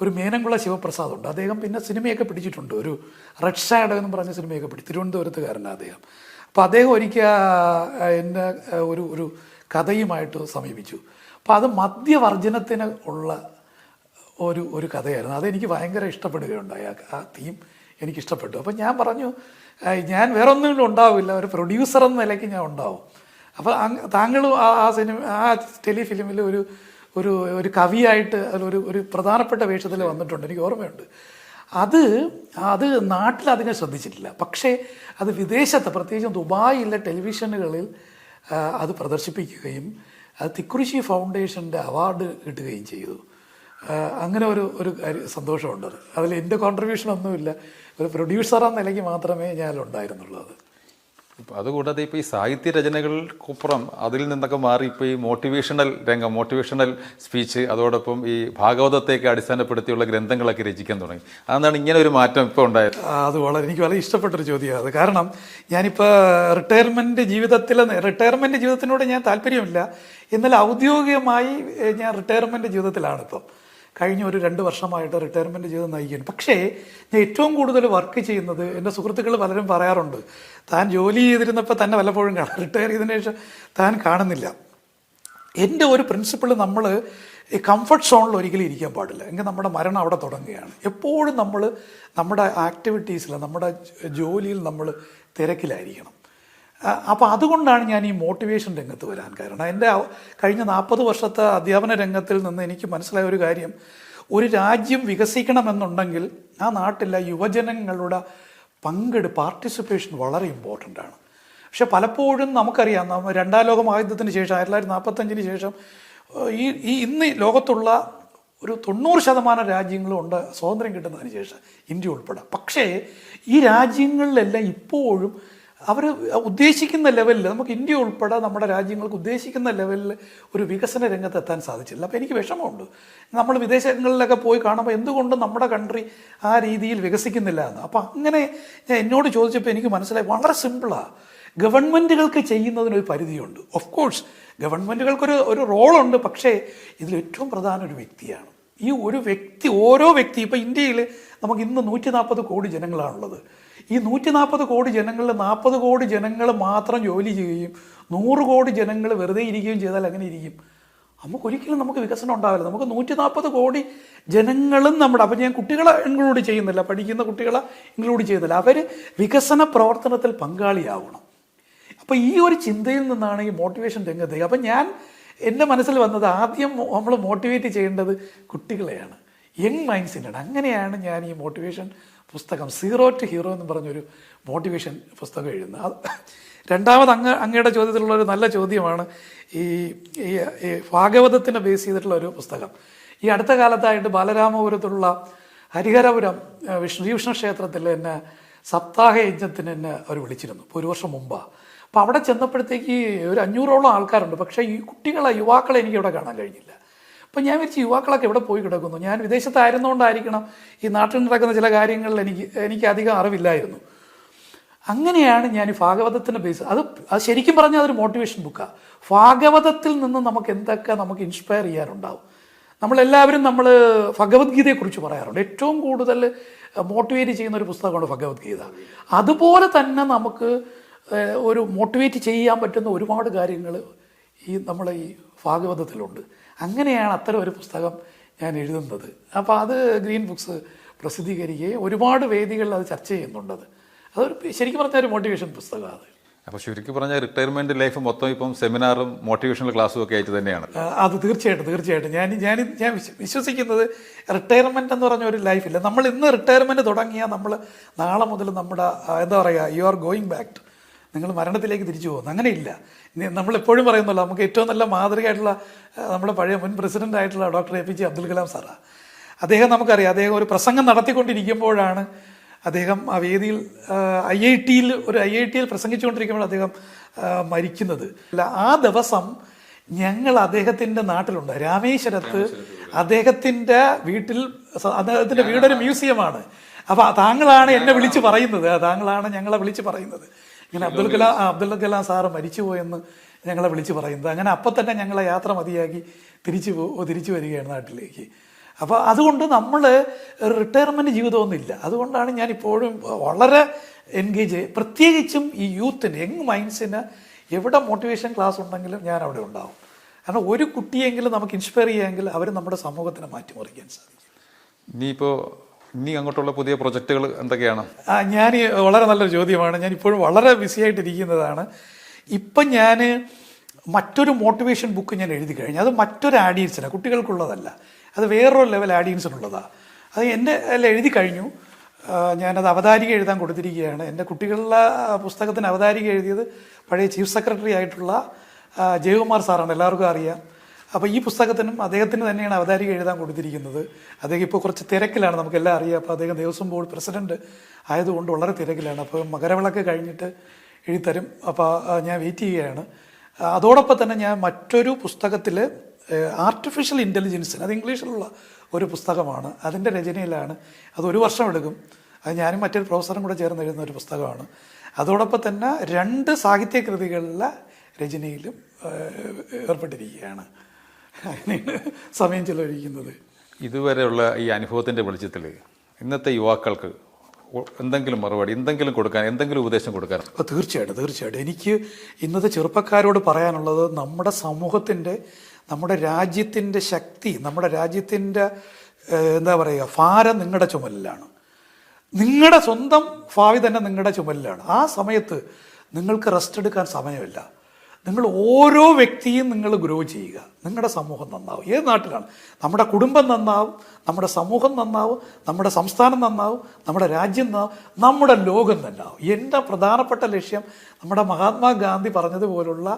ഒരു മേനംകുള ശിവപ്രസാദ് ഉണ്ട്. അദ്ദേഹം പിന്നെ സിനിമയൊക്കെ പിടിച്ചിട്ടുണ്ട്. ഒരു റെഡ് ഷാഡോ എന്ന് പറഞ്ഞ സിനിമയൊക്കെ തിരുവനന്തപുരത്തുകാരനാണ് അദ്ദേഹം. അപ്പോൾ അദ്ദേഹം ഒരിക്കൽ എന്നെ ഒരു കഥയുമായിട്ട് സമീപിച്ചു. അപ്പോൾ അത് മദ്യവർജനത്തിന് ഉള്ള ഒരു കഥയായിരുന്നു. അതെനിക്ക് ഭയങ്കര ഇഷ്ടപ്പെടുകയുണ്ടായി. ആ തീം എനിക്കിഷ്ടപ്പെട്ടു. അപ്പം ഞാൻ പറഞ്ഞു, ഞാൻ വേറെ ഒന്നും ഉണ്ടാവില്ല, ഒരു പ്രൊഡ്യൂസർ എന്ന നിലയ്ക്ക് ഞാൻ ഉണ്ടാവും. അപ്പോൾ താങ്കളും ആ ടെലിഫിലിമിൽ ഒരു കവിയായിട്ട് ഒരു പ്രധാനപ്പെട്ട വേഷത്തിൽ വന്നിട്ടുണ്ട്, എനിക്ക് ഓർമ്മയുണ്ട്. അത് നാട്ടിലധികം ശ്രദ്ധിച്ചിട്ടില്ല. പക്ഷേ അത് വിദേശത്ത്, പ്രത്യേകിച്ചും ദുബായിലെ ടെലിവിഷനുകളിൽ അത് പ്രദർശിപ്പിക്കുകയും അത് തിക്കുറിശി ഫൗണ്ടേഷൻ്റെ അവാർഡ് കിട്ടുകയും ചെയ്തു. അങ്ങനെ ഒരു സന്തോഷമുണ്ട്. അതിൽ എൻ്റെ കോൺട്രിബ്യൂഷൻ ഒന്നുമില്ല, ഒരു പ്രൊഡ്യൂസർ എന്ന നിലയ്ക്ക് മാത്രമേ ഞാനുണ്ടായിരുന്നുള്ളൂ. അതുകൂടാതെ ഇപ്പോൾ ഈ സാഹിത്യ രചനകൾക്കപ്പുറം അതിൽ നിന്നൊക്കെ മാറി ഇപ്പോൾ ഈ മോട്ടിവേഷണൽ രംഗം, മോട്ടിവേഷണൽ സ്പീച്ച്, അതോടൊപ്പം ഈ ഭാഗവതത്തേക്ക് അടിസ്ഥാനപ്പെടുത്തിയുള്ള ഗ്രന്ഥങ്ങളൊക്കെ രചിക്കാൻ തുടങ്ങി. അതാണ് ഇങ്ങനെ ഒരു മാറ്റം ഇപ്പോൾ ഉണ്ടായത്. അത് എനിക്ക് വളരെ ഇഷ്ടപ്പെട്ടൊരു ചോദ്യമാണ് അത്. കാരണം ഞാനിപ്പോൾ റിട്ടയർമെൻറ്റ് ജീവിതത്തിനോട് ഞാൻ താല്പര്യമില്ല. എന്നാൽ ഔദ്യോഗികമായി ഞാൻ റിട്ടയർമെൻറ്റ് ജീവിതത്തിലാണിപ്പം. കഴിഞ്ഞ ഒരു 2 വർഷമായിട്ട് റിട്ടയർമെൻറ്റ് ജീവിതം നയിക്കുകയാണ്. പക്ഷേ ഞാൻ ഏറ്റവും കൂടുതൽ വർക്ക് ചെയ്യുന്നത്, എൻ്റെ സുഹൃത്തുക്കൾ പലരും പറയാറുണ്ട്, താൻ ജോലി ചെയ്തിരുന്നപ്പോൾ തന്നെ വല്ലപ്പോഴും കാണാം, റിട്ടയർ ചെയ്തതിന് ശേഷം താൻ കാണുന്നില്ല. എൻ്റെ ഒരു പ്രിൻസിപ്പിൾ, നമ്മൾ ഈ കംഫർട്ട് സോണിൽ ഒരിക്കലും ഇരിക്കാൻ പാടില്ല. എങ്കിൽ നമ്മുടെ മരണം അവിടെ തുടങ്ങുകയാണ്. എപ്പോഴും നമ്മൾ നമ്മുടെ ആക്ടിവിറ്റീസിൽ, നമ്മുടെ ജോലിയിൽ നമ്മൾ തിരക്കിലായിരിക്കണം. അപ്പോൾ അതുകൊണ്ടാണ് ഞാൻ ഈ മോട്ടിവേഷൻ രംഗത്ത് വരാൻ കാരണം. എൻ്റെ കഴിഞ്ഞ 40 വർഷത്തെ അധ്യാപന രംഗത്തിൽ നിന്ന് എനിക്ക് മനസ്സിലായ ഒരു കാര്യം, ഒരു രാജ്യം വികസിക്കണമെന്നുണ്ടെങ്കിൽ ആ നാട്ടിലെ യുവജനങ്ങളുടെ പാർട്ടിസിപ്പേഷൻ വളരെ ഇമ്പോർട്ടൻ്റ് ആണ്. പക്ഷെ പലപ്പോഴും നമുക്കറിയാം, 2ാം ലോക മഹായുദ്ധത്തിന് ശേഷം 1945 ശേഷം ഇന്ന് ലോകത്തുള്ള ഒരു 90% രാജ്യങ്ങളും ഉണ്ട് സ്വാതന്ത്ര്യം കിട്ടുന്നതിന് ശേഷം, ഇന്ത്യ ഉൾപ്പെടെ. പക്ഷേ ഈ രാജ്യങ്ങളിലെല്ലാം ഇപ്പോഴും അവർ ഉദ്ദേശിക്കുന്ന ലെവലിൽ, നമുക്ക് ഇന്ത്യ ഉൾപ്പെടെ നമ്മുടെ രാജ്യങ്ങൾക്ക് ഉദ്ദേശിക്കുന്ന ലെവലിൽ ഒരു വികസന രംഗത്ത് എത്താൻ സാധിച്ചില്ല. അപ്പോൾ എനിക്ക് വിഷമമുണ്ട്. നമ്മൾ വിദേശങ്ങളിലൊക്കെ പോയി കാണുമ്പോൾ എന്തുകൊണ്ട് നമ്മുടെ കൺട്രി ആ രീതിയിൽ വികസിക്കുന്നില്ല എന്ന്. അപ്പോൾ അങ്ങനെ ഞാൻ എന്നോട് ചോദിച്ചപ്പോൾ എനിക്ക് മനസ്സിലായി, വളരെ സിമ്പിളാണ്. ഗവൺമെൻറ്റുകൾക്ക് ചെയ്യുന്നതിനൊരു പരിധിയുണ്ട്. ഓഫ് കോഴ്സ് ഗവൺമെൻറ്റുകൾക്കൊരു റോളുണ്ട്. പക്ഷേ ഇതിൽ ഏറ്റവും പ്രധാന ഒരു വ്യക്തിയാണ്. ഈ ഓരോ വ്യക്തി, ഇപ്പോൾ ഇന്ത്യയിൽ നമുക്ക് ഇന്ന് 140 കോടി ജനങ്ങളാണുള്ളത്. ഈ 140 കോടി ജനങ്ങളിൽ 40 കോടി ജനങ്ങൾ മാത്രം ജോലി ചെയ്യുകയും 100 കോടി ജനങ്ങൾ വെറുതെ ഇരിക്കുകയും ചെയ്താൽ അങ്ങനെ ഇരിക്കും. നമുക്കൊരിക്കലും വികസനം ഉണ്ടാവില്ല. നമുക്ക് 140 കോടി ജനങ്ങളും അപ്പോൾ ഞാൻ കുട്ടികളെ ഇൻക്ലൂഡ് ചെയ്യുന്നില്ല, പഠിക്കുന്ന കുട്ടികളെ ഇൻക്ലൂഡ് ചെയ്യുന്നില്ല, അവർ വികസന പ്രവർത്തനത്തിൽ പങ്കാളിയാവണം. അപ്പോൾ ഈ ഒരു ചിന്തയിൽ നിന്നാണ് ഈ മോട്ടിവേഷൻ രംഗത്ത്. അപ്പം എൻ്റെ മനസ്സിൽ വന്നത്, ആദ്യം നമ്മൾ മോട്ടിവേറ്റ് ചെയ്യേണ്ടത് കുട്ടികളെയാണ്, യങ് മൈൻഡ്സിനാണ്. അങ്ങനെയാണ് ഞാൻ ഈ മോട്ടിവേഷൻ പുസ്തകം സീറോ ടു ഹീറോ എന്ന് പറഞ്ഞൊരു മോട്ടിവേഷൻ പുസ്തകം എഴുതുന്നത്. രണ്ടാമത് അങ്ങയുടെ ചോദ്യത്തിലുള്ളൊരു നല്ല ചോദ്യമാണ് ഈ ഭാഗവതത്തിനെ ബേസ് ചെയ്തിട്ടുള്ള ഒരു പുസ്തകം. ഈ അടുത്ത കാലത്തായിട്ട് ബാലരാമപുരത്തുള്ള ഹരിഹരപുരം ശ്രീകൃഷ്ണ ക്ഷേത്രത്തിൽ എന്നെ സപ്താഹ യജ്ഞത്തിന് എന്നെ അവർ വിളിച്ചിരുന്നു, ഇപ്പോൾ 1 വർഷം മുമ്പാണ്. അപ്പോൾ അവിടെ ചെന്നപ്പോഴത്തേക്ക് ഒരു 500ഓളം ആൾക്കാരുണ്ട്. പക്ഷേ ഈ യുവാക്കളെ എനിക്ക് ഇവിടെ കാണാൻ കഴിഞ്ഞില്ല. അപ്പം ഞാൻ വിചാരിച്ചു, യുവാക്കളൊക്കെ എവിടെ പോയി കിടക്കുന്നു? ഞാൻ വിദേശത്തായിരുന്നുകൊണ്ടായിരിക്കണം ഈ നാട്ടിൽ നടക്കുന്ന ചില കാര്യങ്ങളിൽ എനിക്ക് അധികം അറിവില്ലായിരുന്നു. അങ്ങനെയാണ് ഞാൻ ഈ ഭാഗവതത്തിൻ്റെ ബേസ്, അത് ശരിക്കും പറഞ്ഞാൽ അതൊരു മോട്ടിവേഷൻ ബുക്കാണ്. ഭാഗവതത്തിൽ നിന്ന് നമുക്ക് എന്തൊക്കെ ഇൻസ്പയർ ചെയ്യാറുണ്ടാവും. നമ്മളെല്ലാവരും ഭഗവത്ഗീതയെക്കുറിച്ച് പറയാറുണ്ട്. ഏറ്റവും കൂടുതൽ മോട്ടിവേറ്റ് ചെയ്യുന്ന ഒരു പുസ്തകമാണ് ഭഗവത്ഗീത. അതുപോലെ തന്നെ നമുക്ക് ഒരു മോട്ടിവേറ്റ് ചെയ്യാൻ പറ്റുന്ന ഒരുപാട് കാര്യങ്ങൾ നമ്മളെ ഈ ഭാഗവതത്തിലുണ്ട്. അങ്ങനെയാണ് അത്തരം ഒരു പുസ്തകം ഞാൻ എഴുതുന്നത്. അപ്പോൾ അത് ഗ്രീൻ ബുക്സ് പ്രസിദ്ധീകരിക്കുകയും ഒരുപാട് വേദികളിൽ അത് ചർച്ച ചെയ്യുന്നുണ്ടത്. അതൊരു ശരിക്കും പറഞ്ഞാൽ ഒരു മോട്ടിവേഷൻ പുസ്തകമാണ്. അപ്പോൾ ചുരുക്കി പറഞ്ഞാൽ റിട്ടയർമെന്റ് ലൈഫ് മൊത്തം ഇപ്പം സെമിനാറും മോട്ടിവേഷണൽ ക്ലാസ്സും ഒക്കെ ആയിട്ട് തന്നെയാണ്. അത് തീർച്ചയായിട്ടും ഞാൻ വിശ്വസിക്കുന്നത് റിട്ടയർമെന്റ് എന്ന് പറഞ്ഞ ഒരു ലൈഫില്ല. നമ്മൾ ഇന്ന് റിട്ടയർമെന്റ് തുടങ്ങിയാൽ നമ്മൾ നാളെ മുതൽ നമ്മുടെ എന്താ പറയുക, you are going back to, നിങ്ങൾ മരണത്തിലേക്ക് തിരിച്ചു പോകുന്നു. അങ്ങനെയില്ല. നമ്മളെപ്പോഴും പറയുന്നല്ലോ, നമുക്ക് ഏറ്റവും നല്ല മാതൃകയായിട്ടുള്ള നമ്മുടെ പഴയ മുൻ പ്രസിഡന്റ് ആയിട്ടുള്ള ഡോക്ടർ APJ അബ്ദുൽ കലാം സാറാണ്. അദ്ദേഹം നമുക്കറിയാം, അദ്ദേഹം ഒരു പ്രസംഗം നടത്തിക്കൊണ്ടിരിക്കുമ്പോഴാണ് അദ്ദേഹം ആ വേദിയിൽ IIT പ്രസംഗിച്ചുകൊണ്ടിരിക്കുമ്പോൾ അദ്ദേഹം മരിക്കുന്നത്. അല്ല, ആ ദിവസം ഞങ്ങൾ അദ്ദേഹത്തിൻ്റെ നാട്ടിലുണ്ട്, രാമേശ്വരത്ത്. അദ്ദേഹത്തിൻ്റെ വീടൊരു മ്യൂസിയമാണ്. അപ്പോൾ താങ്കളാണ് എന്നെ വിളിച്ച് പറയുന്നത്, താങ്കളാണ് ഞങ്ങളെ വിളിച്ച് പറയുന്നത്, ഇങ്ങനെ അബ്ദുൽ കലാം സാറ് മരിച്ചുപോയെന്ന് ഞങ്ങളെ വിളിച്ച് പറയുന്നത്. അങ്ങനെ അപ്പം തന്നെ ഞങ്ങളെ യാത്ര മതിയാക്കി തിരിച്ചു വരികയാണ് നാട്ടിലേക്ക്. അപ്പോൾ അതുകൊണ്ട് നമ്മൾ റിട്ടയർമെൻറ്റ് ജീവിതമൊന്നുമില്ല. അതുകൊണ്ടാണ് ഞാൻ ഇപ്പോഴും വളരെ എൻഗേജ്, പ്രത്യേകിച്ചും ഈ യൂത്തിന്, യങ് മൈൻഡ്സിന് എവിടെ മോട്ടിവേഷൻ ക്ലാസ് ഉണ്ടെങ്കിലും ഞാൻ അവിടെ ഉണ്ടാവും. കാരണം ഒരു കുട്ടിയെങ്കിലും നമുക്ക് ഇൻസ്പയർ ചെയ്യാമെങ്കിൽ അവർ നമ്മുടെ സമൂഹത്തിനെ മാറ്റിമറിക്കാൻ സാധിക്കും. ഇനി അങ്ങോട്ടുള്ള പുതിയ പ്രൊജക്റ്റുകൾ എന്തൊക്കെയാണ്? ഞാൻ വളരെ നല്ലൊരു ചോദ്യമാണ്. ഞാൻ ഇപ്പോഴും വളരെ ബിസി ആയിട്ടിരിക്കുന്നതാണ്. ഇപ്പം ഞാൻ മറ്റൊരു മോട്ടിവേഷൻ ബുക്ക് ഞാൻ എഴുതി കഴിഞ്ഞു. അത് മറ്റൊരു ആഡിയൻസിനാണ്, കുട്ടികൾക്കുള്ളതല്ല. അത് വേറൊരു ലെവൽ ആഡിയൻസിനുള്ളതാണ്. അത് എൻ്റെ എല്ലാം എഴുതി കഴിഞ്ഞു. ഞാനത് അവതാരിക എഴുതാൻ കൊടുത്തിരിക്കുകയാണ്. എൻ്റെ കുട്ടികളുടെ പുസ്തകത്തിന് അവതാരിക എഴുതിയത് പഴയ ചീഫ് സെക്രട്ടറി ആയിട്ടുള്ള ജയകുമാർ സാറാണ്, എല്ലാവർക്കും അറിയാം. അപ്പോൾ ഈ പുസ്തകത്തിനും അദ്ദേഹത്തിന് തന്നെയാണ് അവതാരിക എഴുതാൻ കൊടുത്തിരിക്കുന്നത്. അദ്ദേഹം ഇപ്പോൾ കുറച്ച് തിരക്കിലാണ്, നമുക്കെല്ലാം അറിയാം. അപ്പോൾ അദ്ദേഹം ദേവസ്വം ബോർഡ് പ്രസിഡന്റ് ആയതുകൊണ്ട് വളരെ തിരക്കിലാണ്. അപ്പോൾ മകരവിളക്ക് കഴിഞ്ഞിട്ട് എഴുതിത്തരും. അപ്പോൾ ഞാൻ വെയിറ്റ് ചെയ്യുകയാണ്. അതോടൊപ്പം തന്നെ ഞാൻ മറ്റൊരു പുസ്തകത്തിൽ ആർട്ടിഫിഷ്യൽ ഇൻ്റലിജൻസിന്, അത് ഇംഗ്ലീഷിലുള്ള ഒരു പുസ്തകമാണ്, അതിൻ്റെ രചനയിലാണ്. അത് 1 വർഷം എടുക്കും. അത് ഞാനും മറ്റൊരു പ്രൊഫസറും കൂടെ ചേർന്ന് എഴുതുന്ന ഒരു പുസ്തകമാണ്. അതോടൊപ്പം തന്നെ 2 സാഹിത്യകൃതികളിലെ രചനയിലും ഏർപ്പെട്ടിരിക്കുകയാണ്. അങ്ങനെയാണ് സമയം ചെലവഴിക്കുന്നത്. ഇതുവരെയുള്ള ഈ അനുഭവത്തിൻ്റെ വെളിച്ചത്തിൽ ഇന്നത്തെ യുവാക്കൾക്ക് എന്തെങ്കിലും മറുപടി, എന്തെങ്കിലും കൊടുക്കാൻ, എന്തെങ്കിലും ഉപദേശം കൊടുക്കാൻ? തീർച്ചയായിട്ടും എനിക്ക് ഇന്നത്തെ ചെറുപ്പക്കാരോട് പറയാനുള്ളത്, നമ്മുടെ സമൂഹത്തിൻ്റെ, നമ്മുടെ രാജ്യത്തിൻ്റെ ശക്തി, നമ്മുടെ രാജ്യത്തിൻ്റെ എന്താ പറയുക, ഭാരം നിങ്ങളുടെ ചുമലിലാണ്. നിങ്ങളുടെ സ്വന്തം ഭാവി തന്നെ നിങ്ങളുടെ ചുമലിലാണ്. ആ സമയത്ത് നിങ്ങൾക്ക് റെസ്റ്റ് എടുക്കാൻ സമയമില്ല. നിങ്ങൾ ഓരോ വ്യക്തിയും നിങ്ങൾ ഗ്രോ ചെയ്യുക. നിങ്ങളുടെ സമൂഹം നന്നാവും. ഏത് നാട്ടിലാണ്? നമ്മുടെ കുടുംബം നന്നാവും, നമ്മുടെ സമൂഹം നന്നാവും, നമ്മുടെ സംസ്ഥാനം നന്നാവും, നമ്മുടെ രാജ്യം നന്നാവും, നമ്മുടെ ലോകം നന്നാവും. എൻ്റെ പ്രധാനപ്പെട്ട ലക്ഷ്യം നമ്മുടെ മഹാത്മാഗാന്ധി പറഞ്ഞതുപോലുള്ള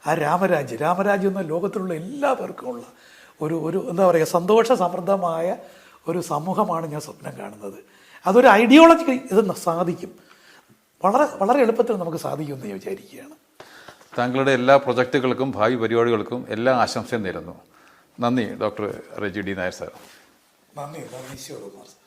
ആ രാമരാജ്യം എന്ന ലോകത്തിലുള്ള എല്ലാ പേർക്കുമുള്ള ഒരു എന്താ പറയുക, സന്തോഷ സമൃദ്ധമായ ഒരു സമൂഹമാണ് ഞാൻ സ്വപ്നം കാണുന്നത്. അതൊരു ഐഡിയോളജിക്ക് ഇത് സാധിക്കും, വളരെ വളരെ എളുപ്പത്തിൽ നമുക്ക് സാധിക്കുമെന്ന് ഞാൻ വിചാരിക്കുകയാണ്. താങ്കളുടെ എല്ലാ പ്രൊജക്റ്റുകൾക്കും ഭാവി പരിപാടികൾക്കും എല്ലാ ആശംസയും നേരുന്നു. നന്ദി doctor Reji D Nair sir. നന്ദി ശിവകുമാർ സാർ.